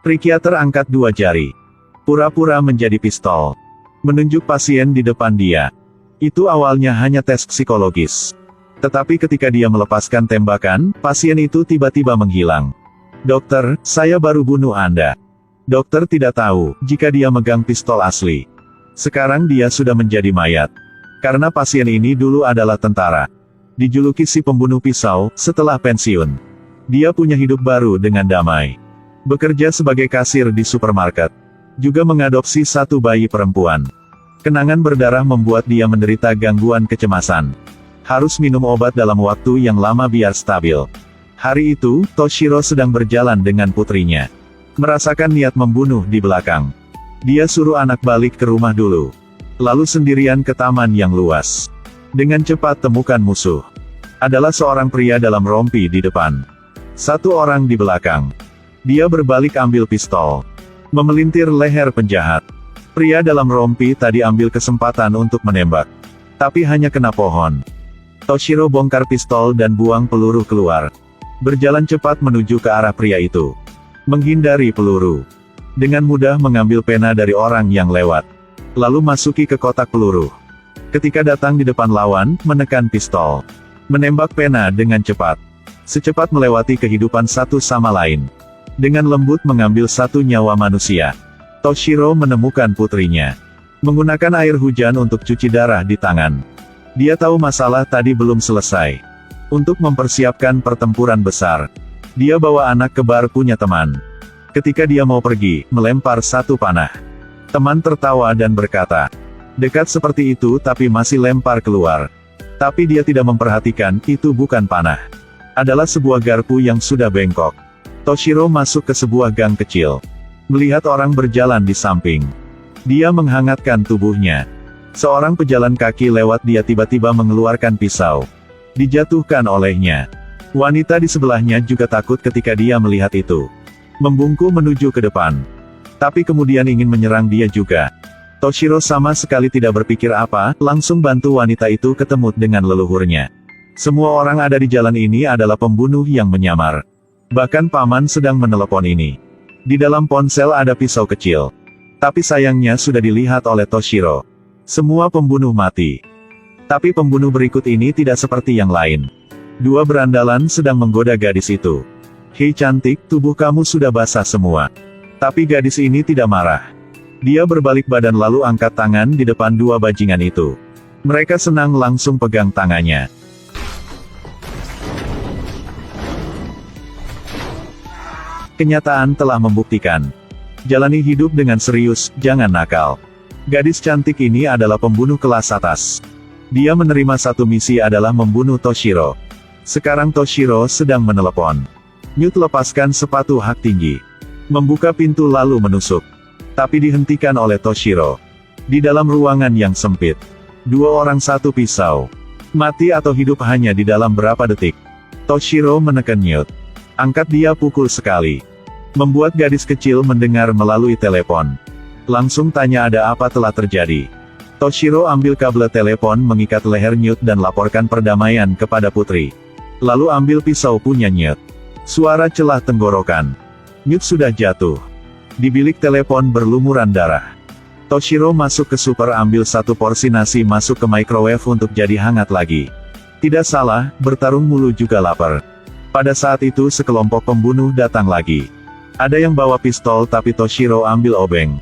Psikiater angkat dua jari. Pura-pura menjadi pistol. Menunjuk pasien di depan dia. Itu awalnya hanya tes psikologis. Tetapi ketika dia melepaskan tembakan, pasien itu tiba-tiba menghilang. Dokter, saya baru bunuh Anda. Dokter tidak tahu, jika dia megang pistol asli. Sekarang dia sudah menjadi mayat. Karena pasien ini dulu adalah tentara. Dijuluki si pembunuh pisau, setelah pensiun. Dia punya hidup baru dengan damai. Bekerja sebagai kasir di supermarket. Juga mengadopsi satu bayi perempuan. Kenangan berdarah membuat dia menderita gangguan kecemasan. Harus minum obat dalam waktu yang lama biar stabil. Hari itu, Toshiro sedang berjalan dengan putrinya. Merasakan niat membunuh di belakang. Dia suruh anak balik ke rumah dulu. Lalu sendirian ke taman yang luas. Dengan cepat temukan musuh. Adalah seorang pria dalam rompi di depan. Satu orang di belakang. Dia berbalik ambil pistol. Memelintir leher penjahat. Pria dalam rompi tadi ambil kesempatan untuk menembak. Tapi hanya kena pohon. Toshiro bongkar pistol dan buang peluru keluar. Berjalan cepat menuju ke arah pria itu. Menghindari peluru. Dengan mudah mengambil pena dari orang yang lewat. Lalu masuki ke kotak peluru. Ketika datang di depan lawan, menekan pistol. Menembak pena dengan cepat. Secepat melewati kehidupan satu sama lain. Dengan lembut mengambil satu nyawa manusia. Toshiro menemukan putrinya. Menggunakan air hujan untuk cuci darah di tangan. Dia tahu masalah tadi belum selesai. Untuk mempersiapkan pertempuran besar. Dia bawa anak kembar punya teman. Ketika dia mau pergi, melempar satu panah. Teman tertawa dan berkata, "Dekat seperti itu tapi masih lempar keluar." Tapi dia tidak memperhatikan, itu bukan panah. Adalah sebuah garpu yang sudah bengkok. Toshiro masuk ke sebuah gang kecil. Melihat orang berjalan di samping. Dia menghangatkan tubuhnya. Seorang pejalan kaki lewat dia tiba-tiba mengeluarkan pisau. Dijatuhkan olehnya. Wanita di sebelahnya juga takut ketika dia melihat itu. Membungkuk menuju ke depan. Tapi kemudian ingin menyerang dia juga. Toshiro sama sekali tidak berpikir apa, langsung bantu wanita itu ketemu dengan leluhurnya. Semua orang ada di jalan ini adalah pembunuh yang menyamar. Bahkan paman sedang menelepon ini. Di dalam ponsel ada pisau kecil. Tapi sayangnya sudah dilihat oleh Toshiro. Semua pembunuh mati. Tapi pembunuh berikut ini tidak seperti yang lain. Dua berandalan sedang menggoda gadis itu. "Hei cantik, tubuh kamu sudah basah semua." Tapi gadis ini tidak marah. Dia berbalik badan lalu angkat tangan di depan dua bajingan itu. Mereka senang langsung pegang tangannya. Kenyataan telah membuktikan. Jalani hidup dengan serius, jangan nakal. Gadis cantik ini adalah pembunuh kelas atas. Dia menerima satu misi adalah membunuh Toshiro. Sekarang Toshiro sedang menelepon. Newt lepaskan sepatu hak tinggi. Membuka pintu lalu menusuk. Tapi dihentikan oleh Toshiro. Di dalam ruangan yang sempit. Dua orang satu pisau. Mati atau hidup hanya di dalam berapa detik. Toshiro menekan Newt. Angkat dia pukul sekali. Membuat gadis kecil mendengar melalui telepon. Langsung tanya ada apa telah terjadi. Toshiro ambil kabel telepon mengikat leher Newt dan laporkan perdamaian kepada putri. Lalu ambil pisau punya Newt. Suara celah tenggorokan. Newt sudah jatuh. Di bilik telepon berlumuran darah. Toshiro masuk ke super ambil satu porsi nasi masuk ke microwave untuk jadi hangat lagi. Tidak salah, bertarung mulu juga lapar. Pada saat itu sekelompok pembunuh datang lagi. Ada yang bawa pistol tapi Toshiro ambil obeng.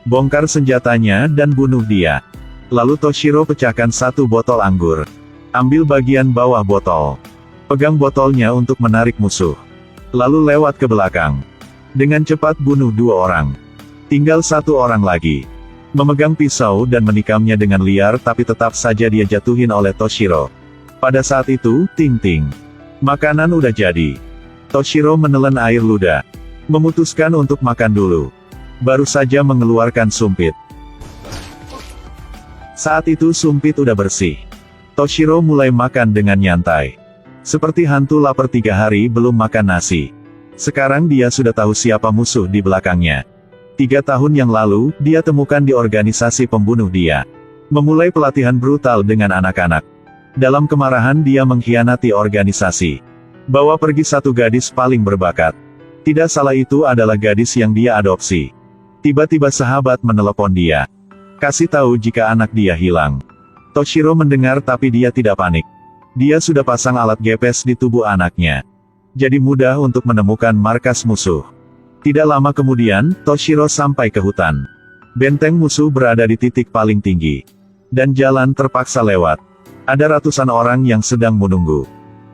Bongkar senjatanya dan bunuh dia. Lalu Toshiro pecahkan satu botol anggur. Ambil bagian bawah botol. Pegang botolnya untuk menarik musuh. Lalu lewat ke belakang. Dengan cepat bunuh dua orang. Tinggal satu orang lagi. Memegang pisau dan menikamnya dengan liar tapi tetap saja dia jatuhin oleh Toshiro. Pada saat itu, ting-ting. Makanan udah jadi. Toshiro menelan air ludah. Memutuskan untuk makan dulu. Baru saja mengeluarkan sumpit. Saat itu sumpit udah bersih. Toshiro mulai makan dengan nyantai. Seperti hantu lapar 3 hari belum makan nasi. Sekarang dia sudah tahu siapa musuh di belakangnya. 3 tahun yang lalu, dia temukan di organisasi pembunuh dia. Memulai pelatihan brutal dengan anak-anak. Dalam kemarahan dia mengkhianati organisasi. Bawa pergi satu gadis paling berbakat. Tidak salah, itu adalah gadis yang dia adopsi. Tiba-tiba sahabat menelepon dia. Kasih tahu jika anak dia hilang. Toshiro mendengar tapi dia tidak panik. Dia sudah pasang alat GPS di tubuh anaknya. Jadi mudah untuk menemukan markas musuh. Tidak lama kemudian, Toshiro sampai ke hutan. Benteng musuh berada di titik paling tinggi. Dan jalan terpaksa lewat. Ada ratusan orang yang sedang menunggu.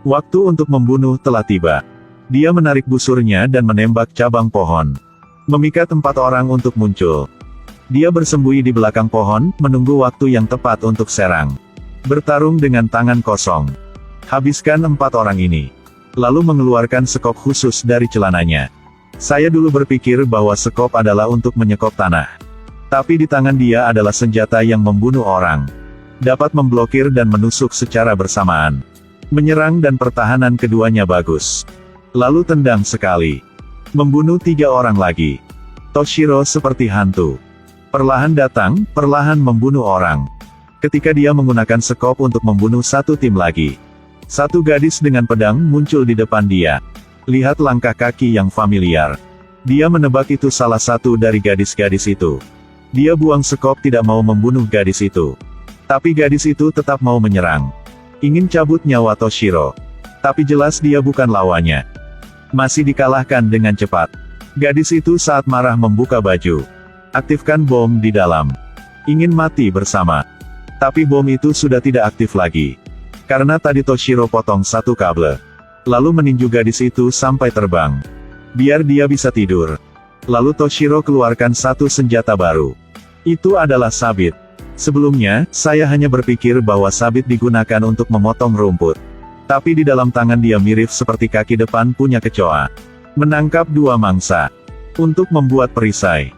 Waktu untuk membunuh telah tiba. Dia menarik busurnya dan menembak cabang pohon. Memikat 4 orang untuk muncul. Dia bersembunyi di belakang pohon, menunggu waktu yang tepat untuk serang. Bertarung dengan tangan kosong. Habiskan 4 orang ini. Lalu mengeluarkan sekop khusus dari celananya. Saya dulu berpikir bahwa sekop adalah untuk menyekop tanah. Tapi di tangan dia adalah senjata yang membunuh orang. Dapat memblokir dan menusuk secara bersamaan. Menyerang dan pertahanan keduanya bagus. Lalu tendang sekali. Membunuh 3 orang lagi. Toshiro seperti hantu. Perlahan datang, perlahan membunuh orang. Ketika dia menggunakan sekop untuk membunuh 1 tim lagi. 1 gadis dengan pedang muncul di depan dia. Lihat langkah kaki yang familiar. Dia menebak itu salah satu dari gadis-gadis itu. Dia buang sekop, tidak mau membunuh gadis itu. Tapi gadis itu tetap mau menyerang. Ingin cabut nyawa Toshiro. Tapi jelas dia bukan lawannya. Masih dikalahkan dengan cepat. Gadis itu saat marah membuka baju. Aktifkan bom di dalam. Ingin mati bersama. Tapi bom itu sudah tidak aktif lagi. Karena tadi Toshiro potong 1 kabel. Lalu meninju gadis itu sampai terbang. Biar dia bisa tidur. Lalu Toshiro keluarkan 1 senjata baru. Itu adalah sabit. Sebelumnya, saya hanya berpikir bahwa sabit digunakan untuk memotong rumput. Tapi di dalam tangan dia mirip seperti kaki depan punya kecoa. Menangkap 2 mangsa. Untuk membuat perisai.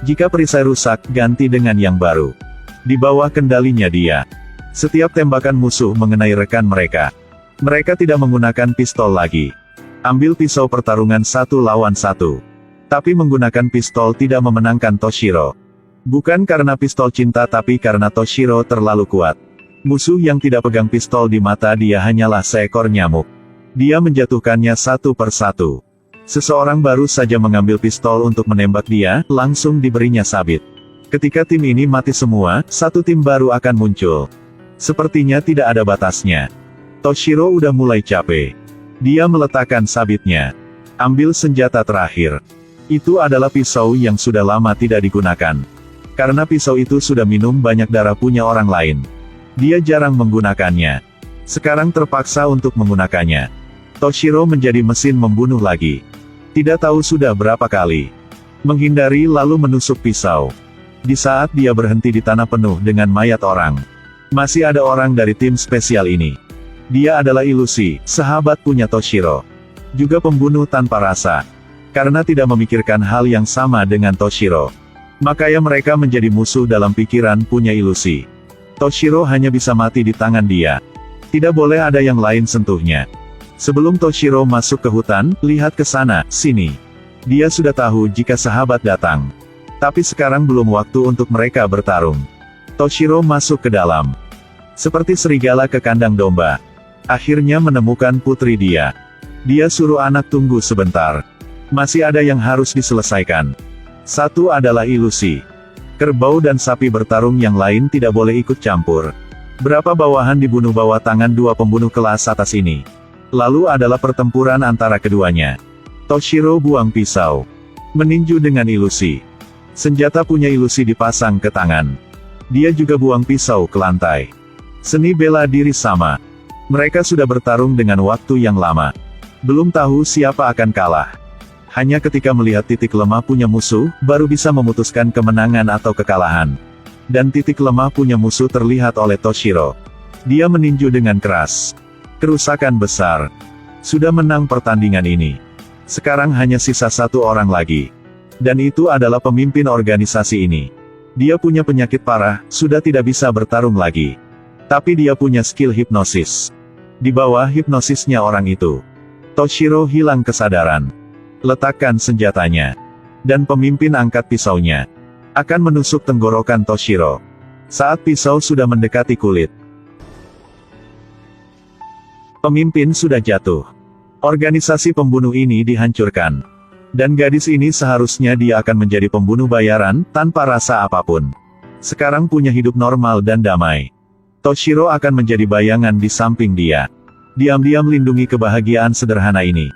Jika perisai rusak, ganti dengan yang baru. Di bawah kendalinya dia. Setiap tembakan musuh mengenai rekan mereka. Mereka tidak menggunakan pistol lagi. Ambil pisau pertarungan 1 lawan 1. Tapi menggunakan pistol tidak memenangkan Toshiro. Bukan karena pistol cinta tapi karena Toshiro terlalu kuat. Musuh yang tidak pegang pistol di mata dia hanyalah seekor nyamuk. Dia menjatuhkannya 1 per 1. Seseorang baru saja mengambil pistol untuk menembak dia, langsung diberinya sabit. Ketika tim ini mati semua, 1 tim baru akan muncul. Sepertinya tidak ada batasnya. Toshiro udah mulai capek. Dia meletakkan sabitnya. Ambil senjata terakhir. Itu adalah pisau yang sudah lama tidak digunakan. Karena pisau itu sudah minum banyak darah punya orang lain. Dia jarang menggunakannya. Sekarang terpaksa untuk menggunakannya. Toshiro menjadi mesin membunuh lagi. Tidak tahu sudah berapa kali. Menghindari lalu menusuk pisau. Di saat dia berhenti di tanah penuh dengan mayat orang. Masih ada orang dari tim spesial ini. Dia adalah ilusi, sahabat punya Toshiro. Juga pembunuh tanpa rasa. Karena tidak memikirkan hal yang sama dengan Toshiro. Makanya mereka menjadi musuh dalam pikiran punya ilusi. Toshiro hanya bisa mati di tangan dia. Tidak boleh ada yang lain sentuhnya. Sebelum Toshiro masuk ke hutan, lihat ke sana, sini. Dia sudah tahu jika sahabat datang. Tapi sekarang belum waktu untuk mereka bertarung. Toshiro masuk ke dalam. Seperti serigala ke kandang domba. Akhirnya menemukan putri dia. Dia suruh anak tunggu sebentar. Masih ada yang harus diselesaikan. 1 adalah ilusi. Kerbau dan sapi bertarung, yang lain tidak boleh ikut campur. Berapa bawahan dibunuh bawah tangan 2 pembunuh kelas atas ini. Lalu adalah pertempuran antara keduanya. Toshiro buang pisau. Meninju dengan ilusi. Senjata punya ilusi dipasang ke tangan. Dia juga buang pisau ke lantai. Seni bela diri sama. Mereka sudah bertarung dengan waktu yang lama. Belum tahu siapa akan kalah. Hanya ketika melihat titik lemah punya musuh, baru bisa memutuskan kemenangan atau kekalahan. Dan titik lemah punya musuh terlihat oleh Toshiro. Dia meninju dengan keras. Kerusakan besar. Sudah menang pertandingan ini. Sekarang hanya sisa 1 orang lagi. Dan itu adalah pemimpin organisasi ini. Dia punya penyakit parah, sudah tidak bisa bertarung lagi. Tapi dia punya skill hipnosis. Di bawah hipnosisnya orang itu, Toshiro hilang kesadaran. Letakkan senjatanya. Dan pemimpin angkat pisaunya. Akan menusuk tenggorokan Toshiro. Saat pisau sudah mendekati kulit, Pemimpin sudah jatuh. Organisasi pembunuh ini dihancurkan. Dan gadis ini seharusnya dia akan menjadi pembunuh bayaran, tanpa rasa apapun. Sekarang punya hidup normal dan damai. Toshiro akan menjadi bayangan di samping dia. Diam-diam lindungi kebahagiaan sederhana ini.